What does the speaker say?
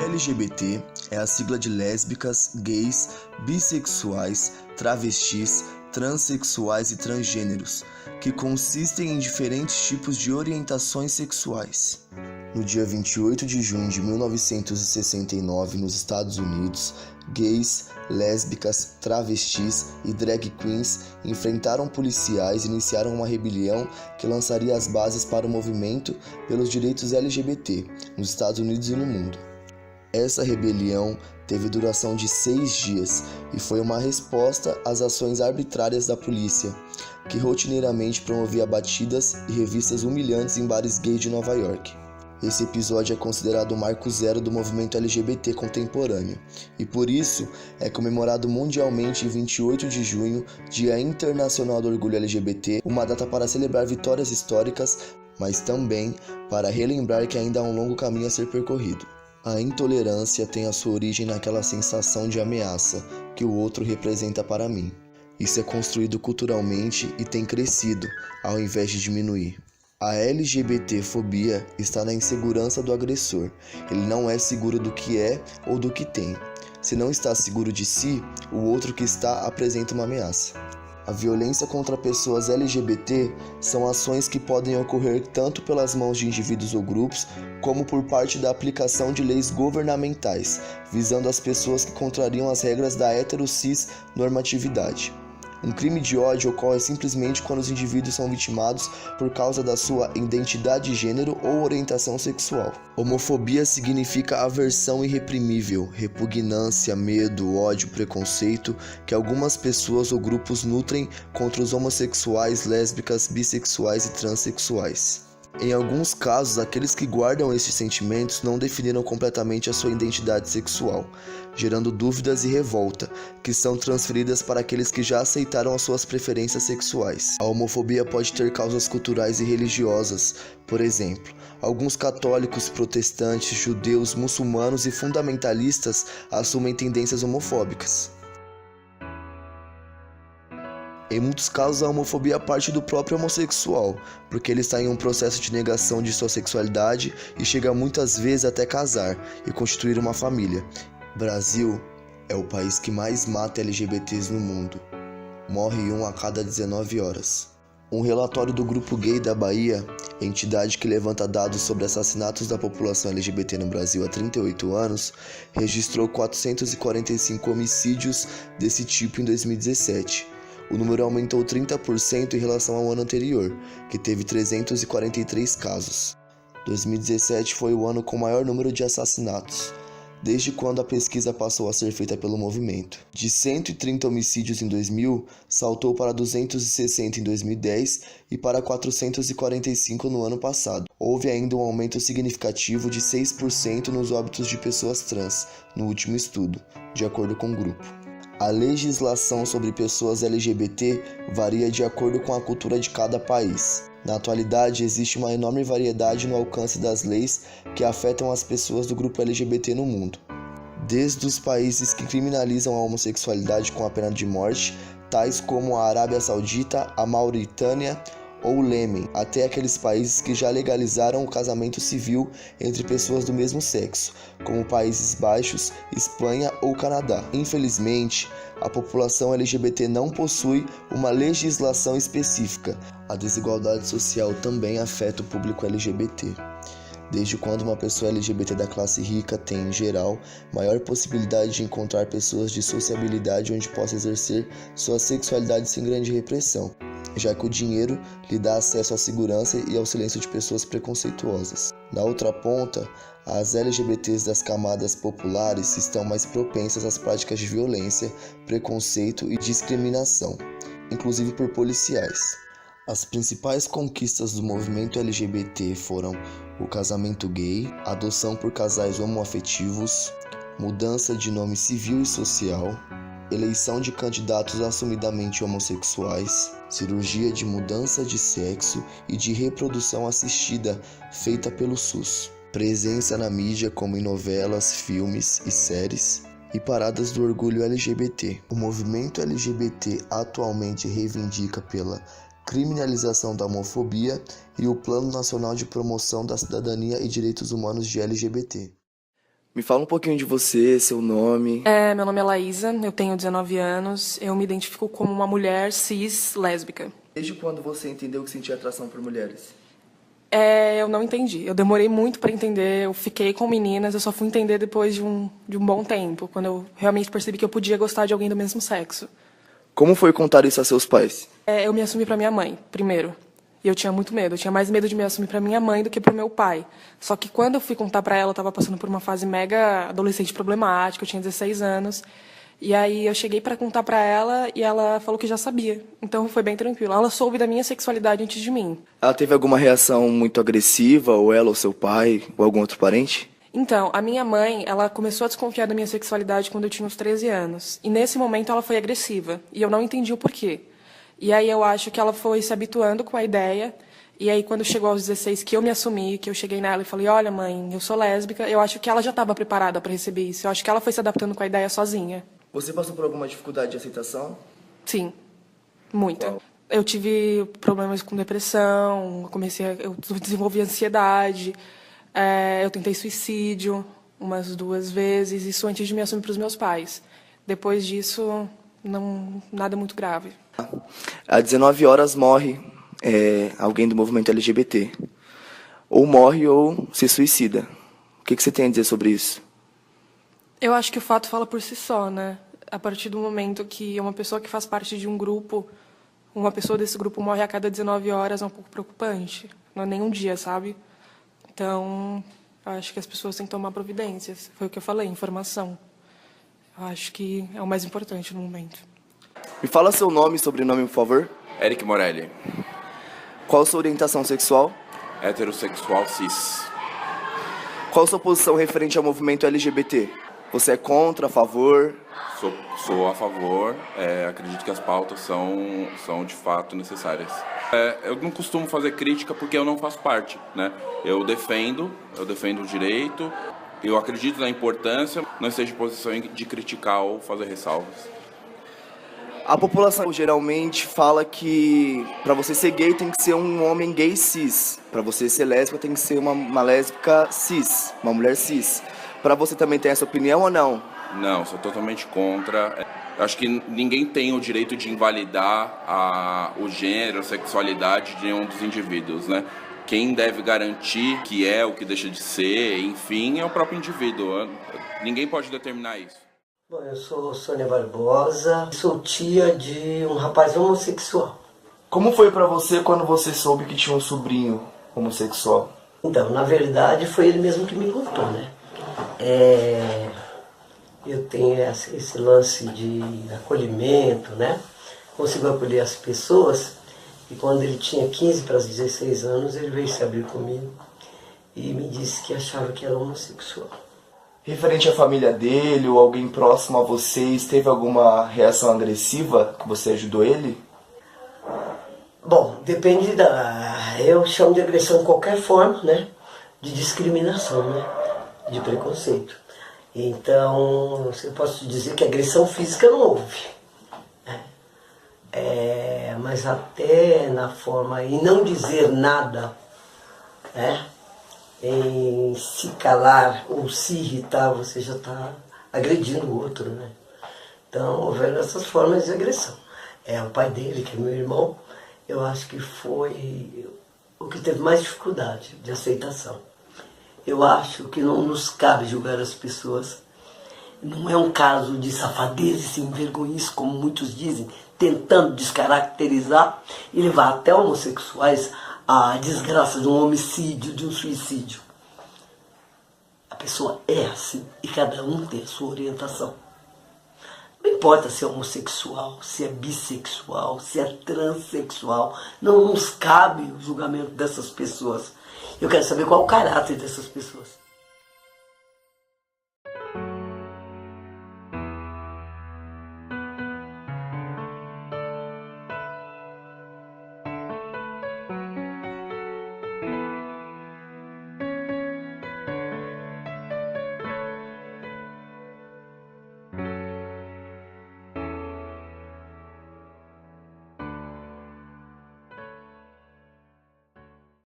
LGBT é a sigla de lésbicas, gays, bissexuais, travestis, transexuais e transgêneros, que consistem em diferentes tipos de orientações sexuais. No dia 28 de junho de 1969, nos Estados Unidos, gays, lésbicas, travestis e drag queens enfrentaram policiais e iniciaram uma rebelião que lançaria as bases para o movimento pelos direitos LGBT nos Estados Unidos e no mundo. Essa rebelião teve duração de 6 dias e foi uma resposta às ações arbitrárias da polícia, que rotineiramente promovia batidas e revistas humilhantes em bares gays de Nova York. Esse episódio é considerado o marco zero do movimento LGBT contemporâneo e, por isso, é comemorado mundialmente em 28 de junho, Dia Internacional do Orgulho LGBT, uma data para celebrar vitórias históricas, mas também para relembrar que ainda há um longo caminho a ser percorrido. A intolerância tem a sua origem naquela sensação de ameaça que o outro representa para mim. Isso é construído culturalmente e tem crescido, ao invés de diminuir. A LGBTfobia está na insegurança do agressor. Ele não é seguro do que é ou do que tem. Se não está seguro de si, o outro que está apresenta uma ameaça. A violência contra pessoas LGBT são ações que podem ocorrer tanto pelas mãos de indivíduos ou grupos, como por parte da aplicação de leis governamentais, visando as pessoas que contrariam as regras da hetero-cis normatividade. Um crime de ódio ocorre simplesmente quando os indivíduos são vitimados por causa da sua identidade de gênero ou orientação sexual. Homofobia significa aversão irreprimível, repugnância, medo, ódio, preconceito que algumas pessoas ou grupos nutrem contra os homossexuais, lésbicas, bissexuais e transexuais. Em alguns casos, aqueles que guardam estes sentimentos não definiram completamente a sua identidade sexual, gerando dúvidas e revolta, que são transferidas para aqueles que já aceitaram as suas preferências sexuais. A homofobia pode ter causas culturais e religiosas. Por exemplo, alguns católicos, protestantes, judeus, muçulmanos e fundamentalistas assumem tendências homofóbicas. Em muitos casos, a homofobia parte do próprio homossexual, porque ele está em um processo de negação de sua sexualidade e chega muitas vezes até casar e constituir uma família. Brasil é o país que mais mata LGBTs no mundo. Morre um a cada 19 horas. Um relatório do Grupo Gay da Bahia, entidade que levanta dados sobre assassinatos da população LGBT no Brasil há 38 anos, registrou 445 homicídios desse tipo em 2017. O número aumentou 30% em relação ao ano anterior, que teve 343 casos. 2017 foi o ano com o maior número de assassinatos, desde quando a pesquisa passou a ser feita pelo movimento. De 130 homicídios em 2000, saltou para 260 em 2010 e para 445 no ano passado. Houve ainda um aumento significativo de 6% nos óbitos de pessoas trans, no último estudo, de acordo com o grupo. A legislação sobre pessoas LGBT varia de acordo com a cultura de cada país. Na atualidade, existe uma enorme variedade no alcance das leis que afetam as pessoas do grupo LGBT no mundo. Desde os países que criminalizam a homossexualidade com a pena de morte, tais como a Arábia Saudita, a Mauritânia ou o Iêmen, até aqueles países que já legalizaram o casamento civil entre pessoas do mesmo sexo, como Países Baixos, Espanha ou Canadá. Infelizmente, a população LGBT não possui uma legislação específica. A desigualdade social também afeta o público LGBT. Desde quando uma pessoa LGBT da classe rica tem, em geral, maior possibilidade de encontrar pessoas de sociabilidade onde possa exercer sua sexualidade sem grande repressão, já que o dinheiro lhe dá acesso à segurança e ao silêncio de pessoas preconceituosas. Na outra ponta, as LGBTs das camadas populares estão mais propensas às práticas de violência, preconceito e discriminação, inclusive por policiais. As principais conquistas do movimento LGBT foram o casamento gay, adoção por casais homoafetivos, mudança de nome civil e social, eleição de candidatos assumidamente homossexuais, cirurgia de mudança de sexo e de reprodução assistida feita pelo SUS, presença na mídia como em novelas, filmes e séries, e paradas do orgulho LGBT. O movimento LGBT atualmente reivindica pela criminalização da homofobia e o Plano Nacional de Promoção da Cidadania e Direitos Humanos de LGBT. Me fala um pouquinho de você, seu nome. Meu nome é Laísa, eu tenho 19 anos, eu me identifico como uma mulher cis lésbica. Desde quando você entendeu que sentia atração por mulheres? Eu não entendi, eu demorei muito para entender, eu fiquei com meninas, eu só fui entender depois de um bom tempo, quando eu realmente percebi que eu podia gostar de alguém do mesmo sexo. Como foi contar isso a seus pais? Eu me assumi para minha mãe, primeiro. E eu tinha muito medo. Eu tinha mais medo de me assumir para minha mãe do que para o meu pai. Só que quando eu fui contar para ela, eu estava passando por uma fase mega adolescente problemática, eu tinha 16 anos. E aí eu cheguei para contar para ela e ela falou que já sabia. Então foi bem tranquilo. Ela soube da minha sexualidade antes de mim. Ela teve alguma reação muito agressiva, ou ela, ou seu pai, ou algum outro parente? Então, a minha mãe, ela começou a desconfiar da minha sexualidade quando eu tinha uns 13 anos. E nesse momento ela foi agressiva. E eu não entendi o porquê. E aí eu acho que ela foi se habituando com a ideia. E aí quando chegou aos 16 que eu me assumi, que eu cheguei nela e falei, olha mãe, eu sou lésbica, eu acho que ela já estava preparada para receber isso. Eu acho que ela foi se adaptando com a ideia sozinha. Você passou por alguma dificuldade de aceitação? Sim, muita. Uau. Eu tive problemas com depressão, eu desenvolvi ansiedade, eu tentei suicídio umas 2 vezes, isso antes de me assumir para os meus pais. Depois disso, nada muito grave. Às 19 horas morre alguém do movimento LGBT. Ou morre ou se suicida. O que você tem a dizer sobre isso? Eu acho que o fato fala por si só, né? A partir do momento que uma pessoa que faz parte de um grupo, uma pessoa desse grupo morre a cada 19 horas, é um pouco preocupante. Não é nem um dia, sabe? Então, eu acho que as pessoas têm que tomar providências. Foi o que eu falei, informação. Eu acho que é o mais importante no momento. Me fala seu nome e sobrenome, por favor. Eric Morelli, Qual a sua orientação sexual? heterossexual cis. Qual a sua posição referente ao movimento LGBT? Você é contra, a favor? Sou a favor, acredito que as pautas são de fato necessárias. Eu não costumo fazer crítica porque eu não faço parte, né? Eu defendo o direito, eu acredito na importância, não esteja em posição de criticar ou fazer ressalvas. A população geralmente fala que para você ser gay tem que ser um homem gay cis. Para você ser lésbica tem que ser uma lésbica cis, uma mulher cis. Para você também tem essa opinião ou não? Não, sou totalmente contra. Eu acho que ninguém tem o direito de invalidar o gênero, a sexualidade de nenhum dos indivíduos, né? Quem deve garantir que é o que deixa de ser, enfim, é o próprio indivíduo. Ninguém pode determinar isso. Bom, eu sou Sônia Barbosa, sou tia de um rapaz homossexual. Como foi para você quando você soube que tinha um sobrinho homossexual? Então, na verdade, foi ele mesmo que me contou, né? Eu tenho esse lance de acolhimento, né? Consigo acolher as pessoas. E quando ele tinha 15 para 16 anos, ele veio se abrir comigo e me disse que achava que era homossexual. Referente à família dele ou alguém próximo a vocês, teve alguma reação agressiva que você ajudou ele? Bom, depende eu chamo de agressão de qualquer forma, né? De discriminação, né? De preconceito. Então, eu posso dizer que agressão física não houve. Né? Mas até na forma em não dizer nada, né? Em se calar ou se irritar, você já está agredindo o outro, né? Então, houveram essas formas de agressão. O pai dele, que é meu irmão, eu acho que foi o que teve mais dificuldade de aceitação. Eu acho que não nos cabe julgar as pessoas. Não é um caso de safadeza e sem vergonhice, como muitos dizem, tentando descaracterizar e levar até homossexuais a desgraça de um homicídio, de um suicídio. A pessoa é assim e cada um tem a sua orientação. Não importa se é homossexual, se é bissexual, se é transexual, não nos cabe o julgamento dessas pessoas. Eu quero saber qual é o caráter dessas pessoas.